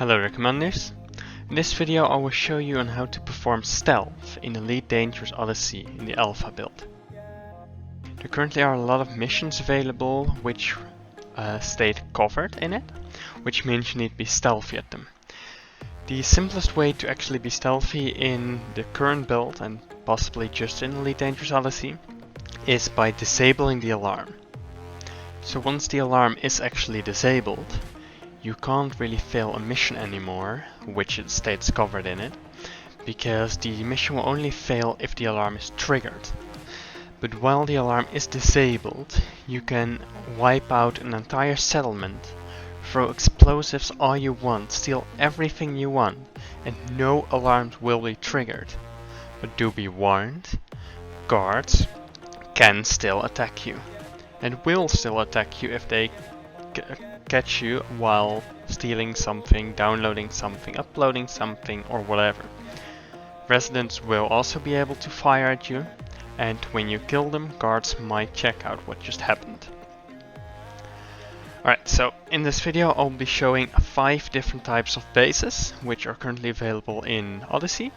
Hello recommenders. In this video I will show you on how to perform stealth in Elite Dangerous Odyssey in the Alpha build. There currently are a lot of missions available which state covert in it, which means you need to be stealthy at them. The simplest way to actually be stealthy in the current build, and possibly just in Elite Dangerous Odyssey, is by disabling the alarm. So once the alarm is actually disabled, you can't really fail a mission anymore, which it states covered in it, because the mission will only fail if the alarm is triggered. But while the alarm is disabled, you can wipe out an entire settlement, throw explosives all you want, steal everything you want, and no alarms will be triggered. But do be warned, guards can still attack you, and will still attack you if they catch you while stealing something, downloading something, uploading something, or whatever. Residents will also be able to fire at you, and when you kill them, guards might check out what just happened. Alright, so in this video I'll be showing 5 different types of bases which are currently available in Odyssey,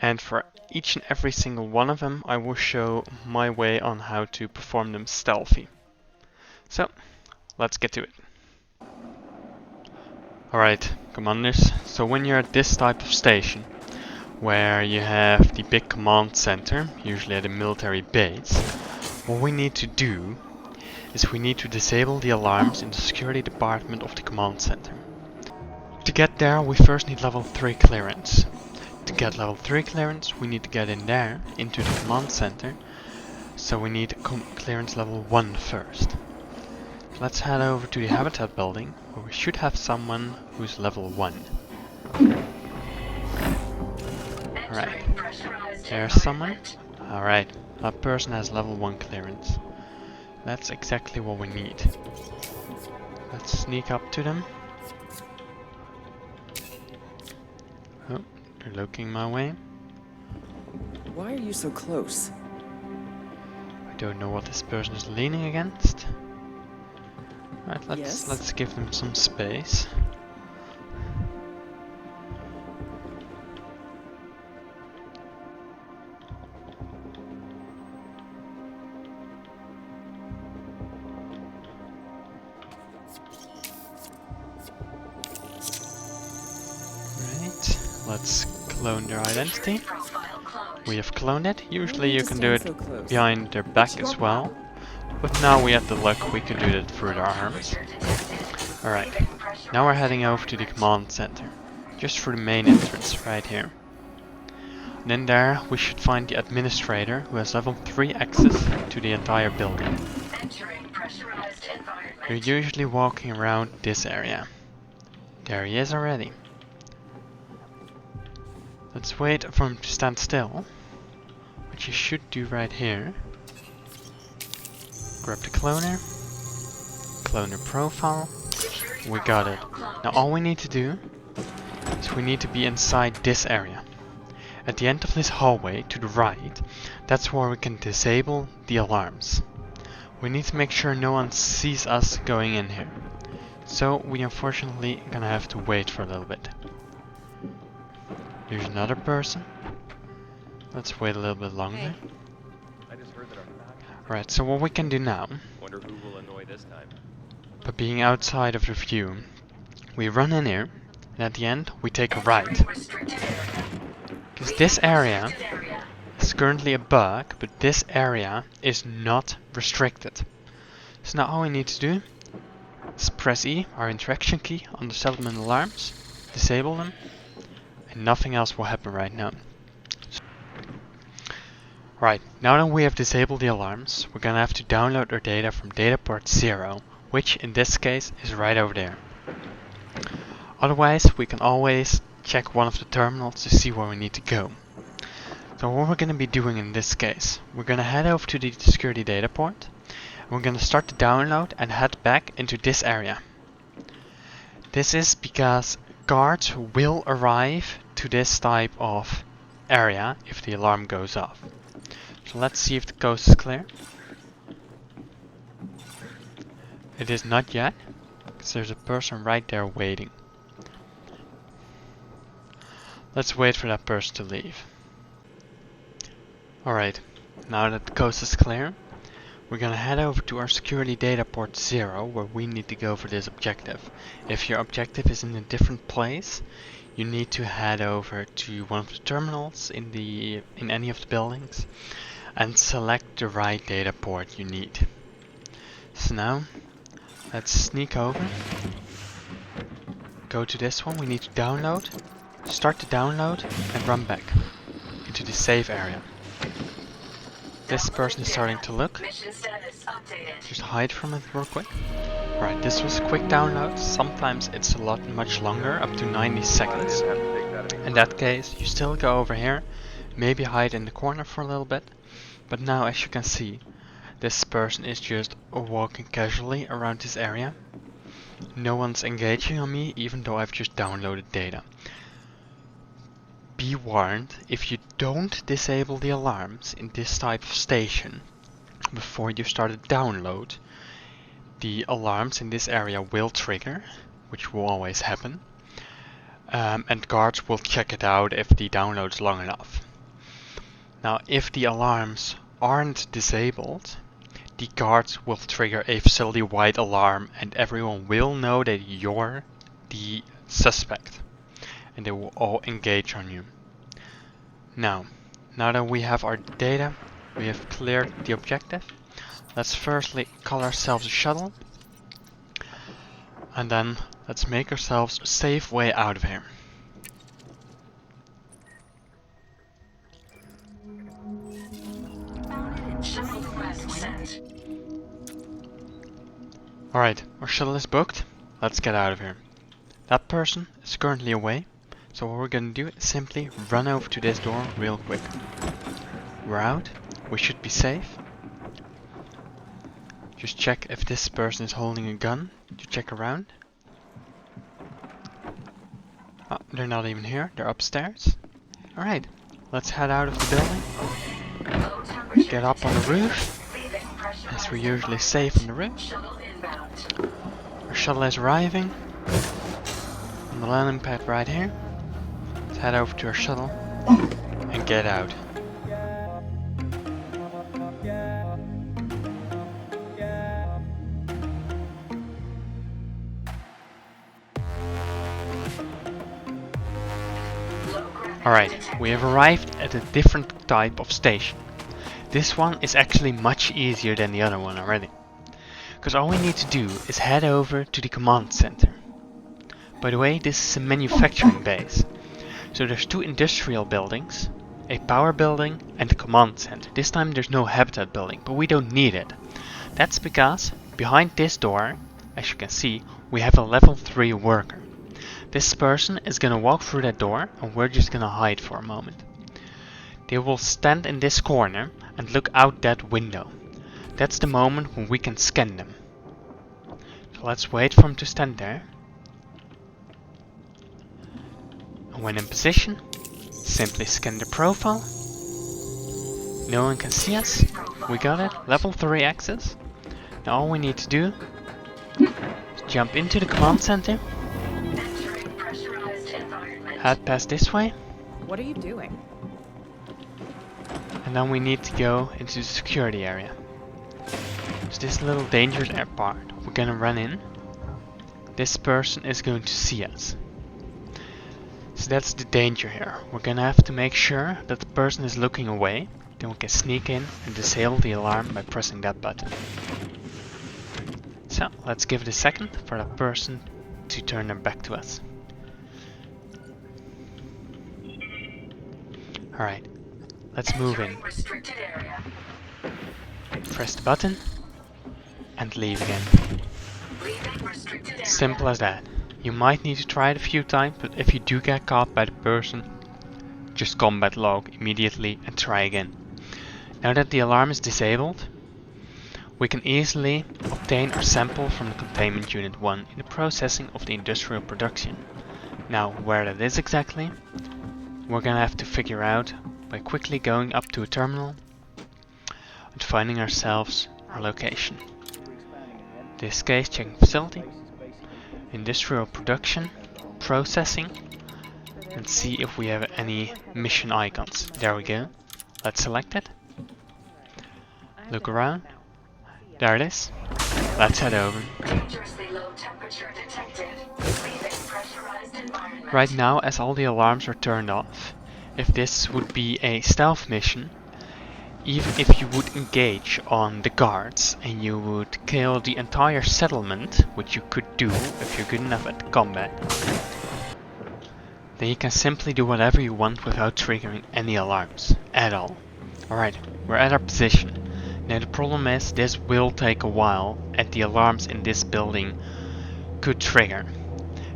and for each and every single one of them I will show my way on how to perform them stealthy. So let's get to it. Alright, commanders, so when you're at this type of station, where you have the big command center, usually at a military base, what we need to do is we need to disable the alarms in the security department of the command center. To get there, we first need level 3 clearance. To get level 3 clearance, we need to get in there, into the command center, so we need clearance level 1 first. Let's head over to the habitat building, where we should have someone who's level 1. Alright, there's someone. Alright, that person has level 1 clearance. That's exactly what we need. Let's sneak up to them. Oh, they're looking my way. Why are you so close? I don't know what this person is leaning against. Right, let's give them some space. Right, let's clone their identity. We have cloned it. Usually you can do it behind their back as well. But now we had the luck we could do it through their arms. Alright, now we're heading over to the command center, just through the main entrance right here. And in there we should find the administrator who has level 3 access to the entire building. You're usually walking around this area. There he is already. Let's wait for him to stand still, which you should do right here. Grab the cloner profile, we got it. Now all we need to do is we need to be inside this area. At the end of this hallway to the right, that's where we can disable the alarms. We need to make sure no one sees us going in here. So we unfortunately gonna have to wait for a little bit. Here's another person. Let's wait a little bit longer. Right, so what we can do now, Wonder who will annoy this time. by being outside of the view, we run in here, and at the end we take a right. Because this area is currently a bug, but this area is not restricted. So now all we need to do is press E, our interaction key, on the settlement alarms, disable them, and nothing else will happen right now. Right, now that we have disabled the alarms, we're gonna have to download our data from data port 0, which in this case is right over there. Otherwise, we can always check one of the terminals to see where we need to go. So what we're gonna be doing in this case, we're gonna head over to the security data port, and we're gonna start the download and head back into this area. This is because guards will arrive to this type of area if the alarm goes off. So let's see if the coast is clear. It is not yet, because there's a person right there waiting. Let's wait for that person to leave. Alright, now that the coast is clear, we're gonna head over to our security data port 0 where we need to go for this objective. If your objective is in a different place, you need to head over to one of the terminals in any of the buildings and select the right data port you need. So now, let's sneak over, go to this one, we need to download, start the download and run back into the safe area. This person is starting to look. Just hide from it real quick. Right, this was a quick download. Sometimes it's a lot much longer, up to 90 seconds. In that case, you still go over here, maybe hide in the corner for a little bit. But now, as you can see, this person is just walking casually around this area. No one's engaging on me, even though I've just downloaded data. Be warned, if you don't disable the alarms in this type of station before you start a download, the alarms in this area will trigger, which will always happen, and guards will check it out if the download is long enough. Now, if the alarms aren't disabled, the guards will trigger a facility-wide alarm and everyone will know that you're the suspect. And they will all engage on you. Now that we have our data, we have cleared the objective. Let's firstly call ourselves a shuttle. And then let's make ourselves a safe way out of here. Alright, our shuttle is booked. Let's get out of here. That person is currently away. So what we're gonna do is simply run over to this door real quick. We're out. We should be safe. Just check if this person is holding a gun to check around. Oh, they're not even here. They're upstairs. Alright, let's head out of the building. Get up on the roof, as we're usually safe on the roof. Our shuttle is arriving on the landing pad right here. Let's head over to our shuttle and get out. Alright, we have arrived at a different type of station. This one is actually much easier than the other one already. Because all we need to do is head over to the command center. By the way, this is a manufacturing base. So there's two industrial buildings, a power building and a command center. This time there's no habitat building, but we don't need it. That's because behind this door, as you can see, we have a level 3 worker. This person is gonna walk through that door and we're just gonna hide for a moment. They will stand in this corner and look out that window. That's the moment when we can scan them. So let's wait for him to stand there. And when in position, simply scan the profile. No one can see us. We got it. Level 3 access. Now all we need to do is jump into the command center. Head past this way. What are you doing? And then we need to go into the security area. It's this little dangerous air part. We're gonna run in. This person is going to see us. So that's the danger here. We're gonna have to make sure that the person is looking away. Then we can sneak in and disable the alarm by pressing that button. So let's give it a second for that person to turn their back to us. Alright, let's move in. Press the button and leave again. Simple as that. You might need to try it a few times, but if you do get caught by the person, just combat log immediately and try again. Now that the alarm is disabled, we can easily obtain our sample from the containment unit 1 in the processing of the industrial production. Now where that is exactly, we're gonna have to figure out by quickly going up to a terminal and finding ourselves our location. This case checking facility, industrial production, processing, and see if we have any mission icons. There we go. Let's select it. Look around. There it is. Let's head over. Right now, as all the alarms are turned off, if this would be a stealth mission, even if you would engage on the guards and you would kill the entire settlement, which you could do if you're good enough at combat, then you can simply do whatever you want without triggering any alarms at all. Alright, we're at our position. Now the problem is this will take a while and the alarms in this building could trigger.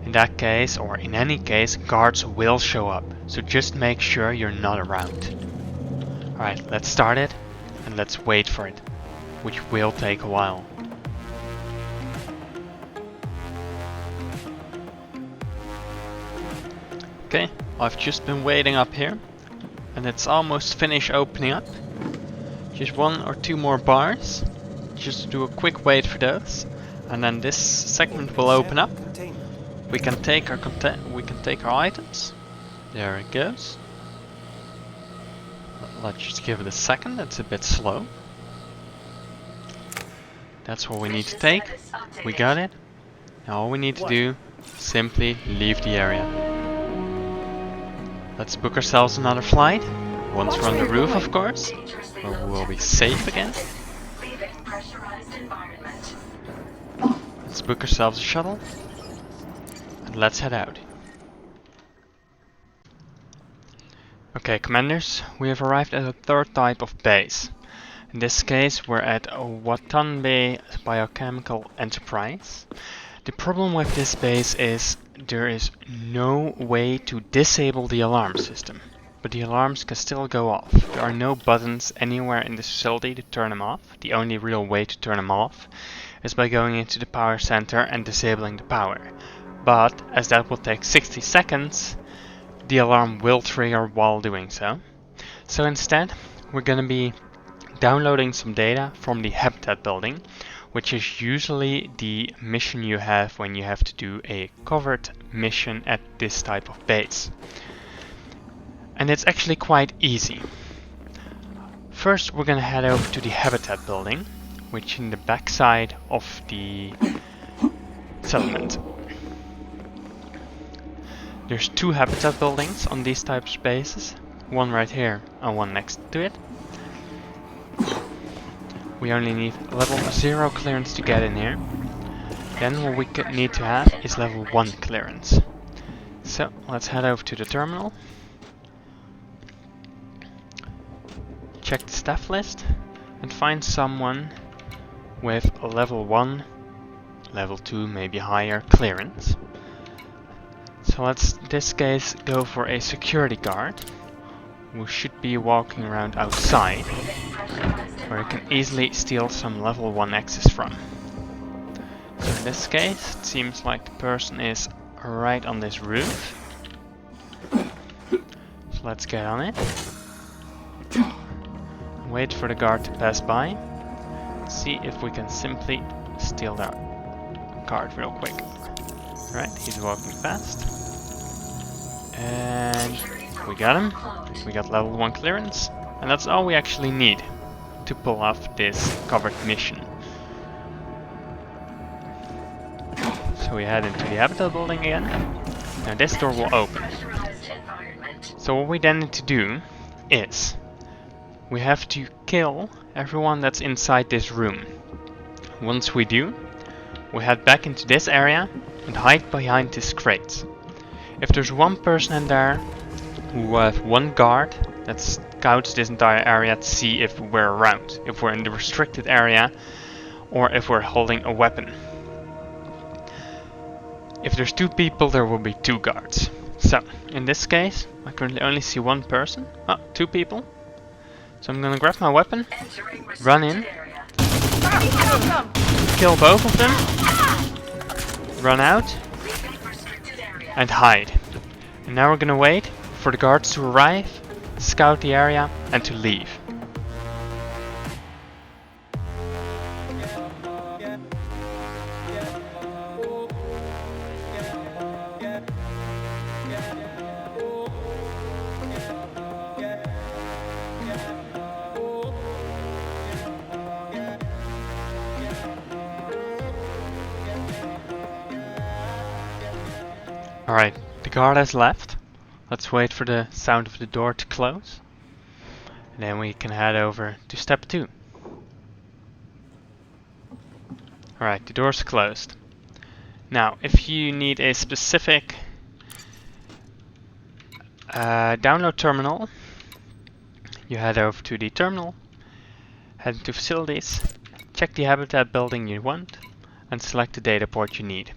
In that case, or in any case, guards will show up, so just make sure you're not around. Alright, let's start it and let's wait for it, which will take a while. Okay, I've just been waiting up here and it's almost finished opening up. Just 1 or 2 more bars. Just do a quick wait for those, and then this segment will open up. We can take our items. There it goes. Let's just give it a second. It's a bit slow. That's what we need to take. We got it. Now all we need to do is simply leave the area. Let's book ourselves another flight. Once we're on the roof, of course, where we'll be safe again. Let's book ourselves a shuttle. And let's head out. Okay, commanders, we have arrived at a third type of base. In this case, we're at Watanbe Biochemical Enterprise. The problem with this base is there is no way to disable the alarm system, but the alarms can still go off. There are no buttons anywhere in this facility to turn them off. The only real way to turn them off is by going into the power center and disabling the power. But as that will take 60 seconds, the alarm will trigger while doing so. So instead, we're going to be downloading some data from the habitat building, which is usually the mission you have when you have to do a covert mission at this type of base. And it's actually quite easy. First, we're going to head over to the habitat building, which is in the backside of the settlement. There's 2 habitat buildings on these types of bases, one right here and one next to it. We only need level 0 clearance to get in here. Then what we need to have is level 1 clearance. So let's head over to the terminal. Check the staff list and find someone with a level 1, level 2, maybe higher clearance. So let's in this case go for a security guard who should be walking around outside, where you can easily steal some level 1 access from. So in this case, it seems like the person is right on this roof. So let's get on it. Wait for the guard to pass by. See if we can simply steal that card real quick. Right, he's walking past. And we got him. We got level 1 clearance. And that's all we actually need to pull off this covered mission. So we head into the habitat building again. Now this door will open. So what we then need to do is we have to kill everyone that's inside this room. Once we do, we head back into this area and hide behind this crate. If there's one person in there who have one guard that scouts this entire area to see if we're around, if we're in the restricted area, or if we're holding a weapon. If there's 2 people, there will be 2 guards. So, in this case, I currently only see 1 person. Oh, 2 people. So I'm gonna grab my weapon, run in, kill both of them, run out, and hide. And now we're gonna wait for the guards to arrive, scout the area, and to leave. Alright, the guard has left. Let's wait for the sound of the door to close. And then we can head over to step 2. Alright, the door's closed. Now, if you need a specific download terminal, you head over to the terminal, head into facilities, check the habitat building you want, and select the data port you need.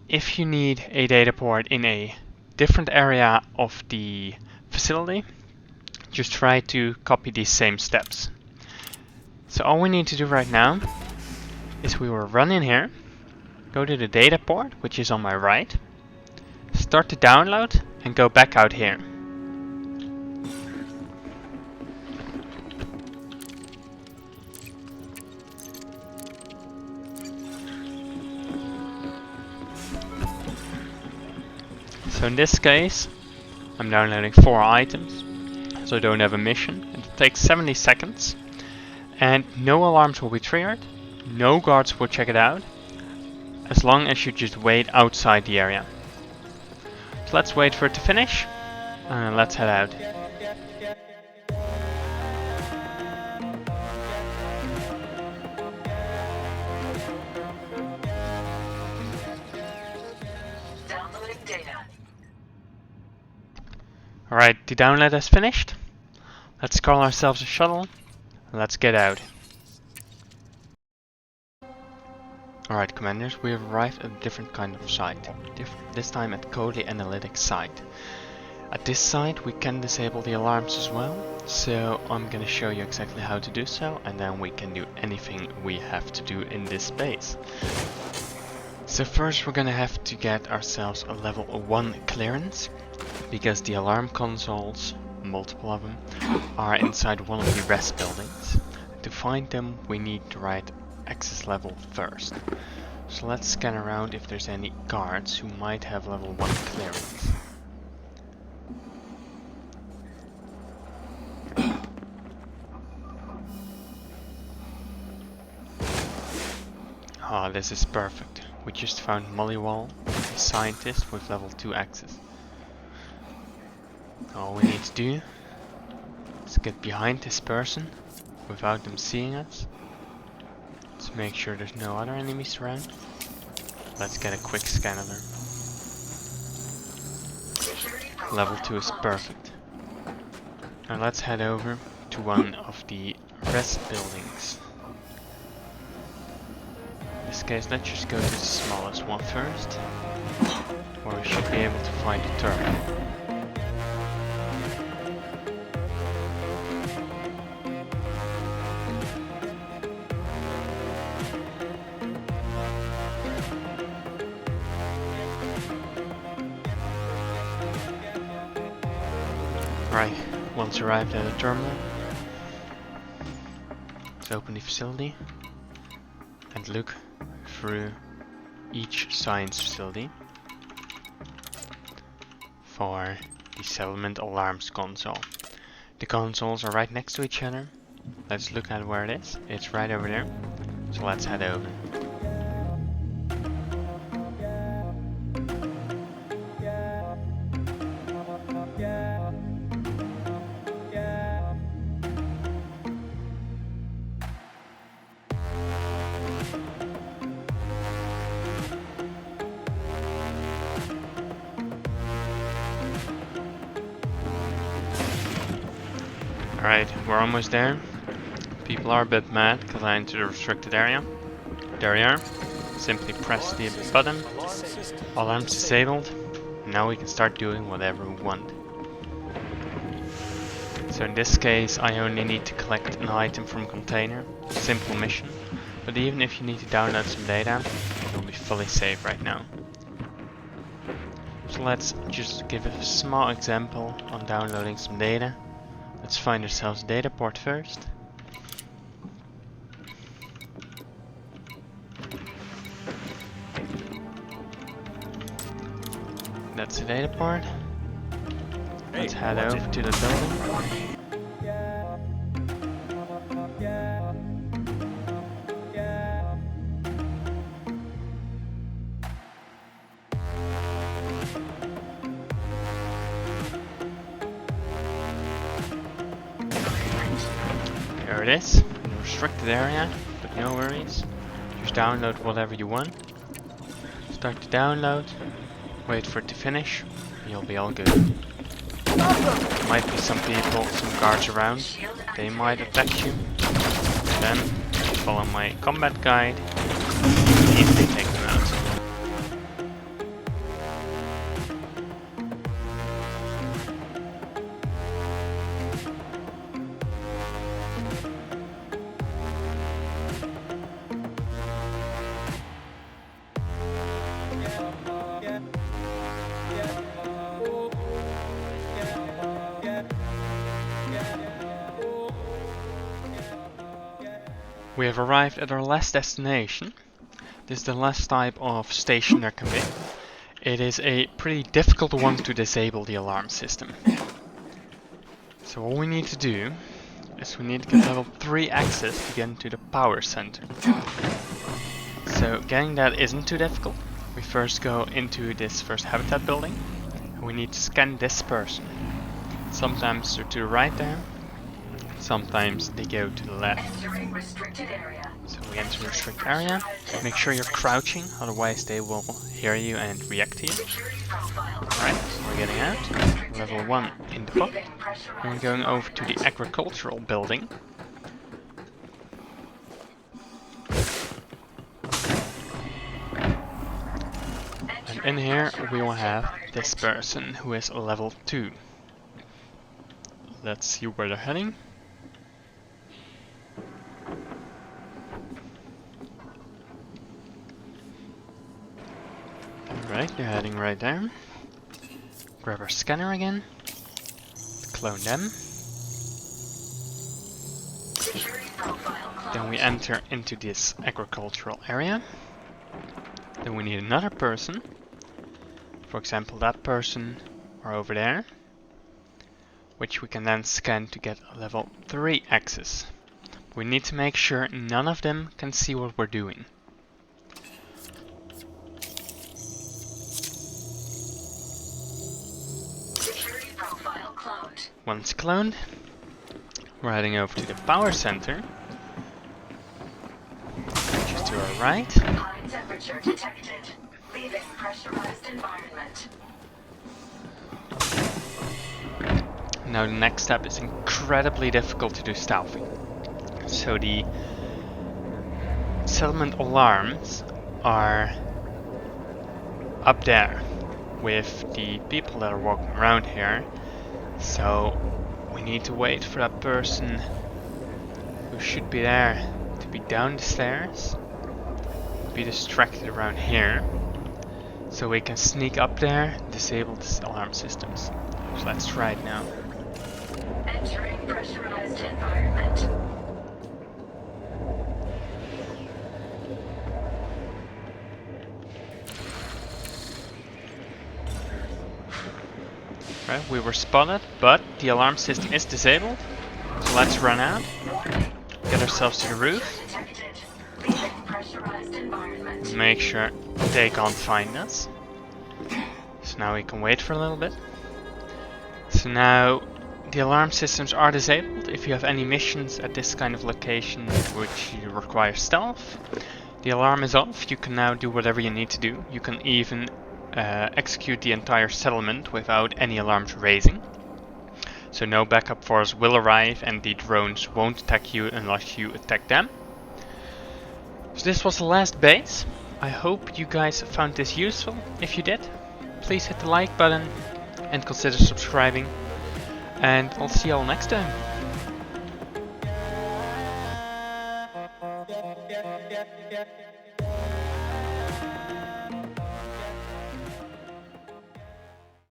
If you need a data port in a different area of the facility, just try to copy these same steps. So all we need to do right now is we will run in here, go to the data port, which is on my right, start the download, and go back out here. So in this case, I'm downloading 4 items, so I don't have a mission. It takes 70 seconds, and no alarms will be triggered, no guards will check it out, as long as you just wait outside the area. So let's wait for it to finish, and let's head out. Downloading data. Alright, the download has finished. Let's call ourselves a shuttle, and let's get out. Alright commanders, we have arrived at a different kind of site. This time at Cody analytic site. At this site we can disable the alarms as well, so I'm gonna show you exactly how to do so, and then we can do anything we have to do in this space. So first we're gonna have to get ourselves a level 1 clearance, because the alarm consoles, multiple of them, are inside one of the rest buildings. To find them we need the right access level first. So let's scan around if there's any guards who might have level 1 clearance. Ah, this is perfect. We just found Mollywall, a scientist with level 2 access. All we need to do is get behind this person without them seeing us. Let's make sure there's no other enemies around. Let's get a quick scan of her. Level 2 is perfect. Now let's head over to one of the rest buildings. In this case, let's just go to the smallest one first, where we should be able to find the terminal. Right, once arrived at the terminal, let's open the facility and look through each science facility for the settlement alarms console. The consoles are right next to each other. Let's look at where it is. It's right over there. So let's head over. Alright, we're almost there. People are a bit mad because I entered the restricted area. There we are. Simply press the button. Alarms disabled. Now we can start doing whatever we want. So in this case I only need to collect an item from a container. Simple mission. But even if you need to download some data, it will be fully safe right now. So let's just give a small example on downloading some data. Let's find ourselves a data port first. That's the data port. Let's head over to the building. There it is, in a restricted area, but no worries. Just download whatever you want. Start to download, wait for it to finish, and you'll be all good. There might be some people, some guards around, they might attack you. Then follow my combat guide, easily take them out. We have arrived at our last destination. This is the last type of station there can be. It is a pretty difficult one to disable the alarm system. So what we need to do is we need to get level 3 access to get into the power center. So getting that isn't too difficult. We first go into this first habitat building and we need to scan this person. Sometimes they're to the right there, sometimes they go to the left. So we enter the restricted area. Make sure you're crouching, otherwise they will hear you and react to you. Alright, so we're getting out. Level 1 in the book. And we're going over to the agricultural building. And in here we will have this person who is level 2. Let's see where they're heading. Alright, they're heading right there. Grab our scanner again. Clone them. Then we enter into this agricultural area. Then we need another person. For example, that person, or over there. Which we can then scan to get a level 3 access. We need to make sure none of them can see what we're doing. Once cloned, we're heading over to the power center, which is to our right. High temperature detected. Leaving pressurized environment. Now the next step is incredibly difficult to do stealthy. So the settlement alarms are up there with the people that are walking around here. So we need to wait for that person who should be there to be down the stairs, be distracted around here, so we can sneak up there, disable the alarm systems. So let's try it now. Entering pressurized environment. Right, we were spotted, but the alarm system is disabled. So let's run out, get ourselves to the roof, make sure they can't find us. So now we can wait for a little bit. So now the alarm systems are disabled. If you have any missions at this kind of location which you require stealth, the alarm is off. You can now do whatever you need to do. You can even execute the entire settlement without any alarms raising. So no backup force will arrive and the drones won't attack you unless you attack them. So this was the last base. I hope you guys found this useful. If you did, please hit the like button and consider subscribing. And I'll see you all next time.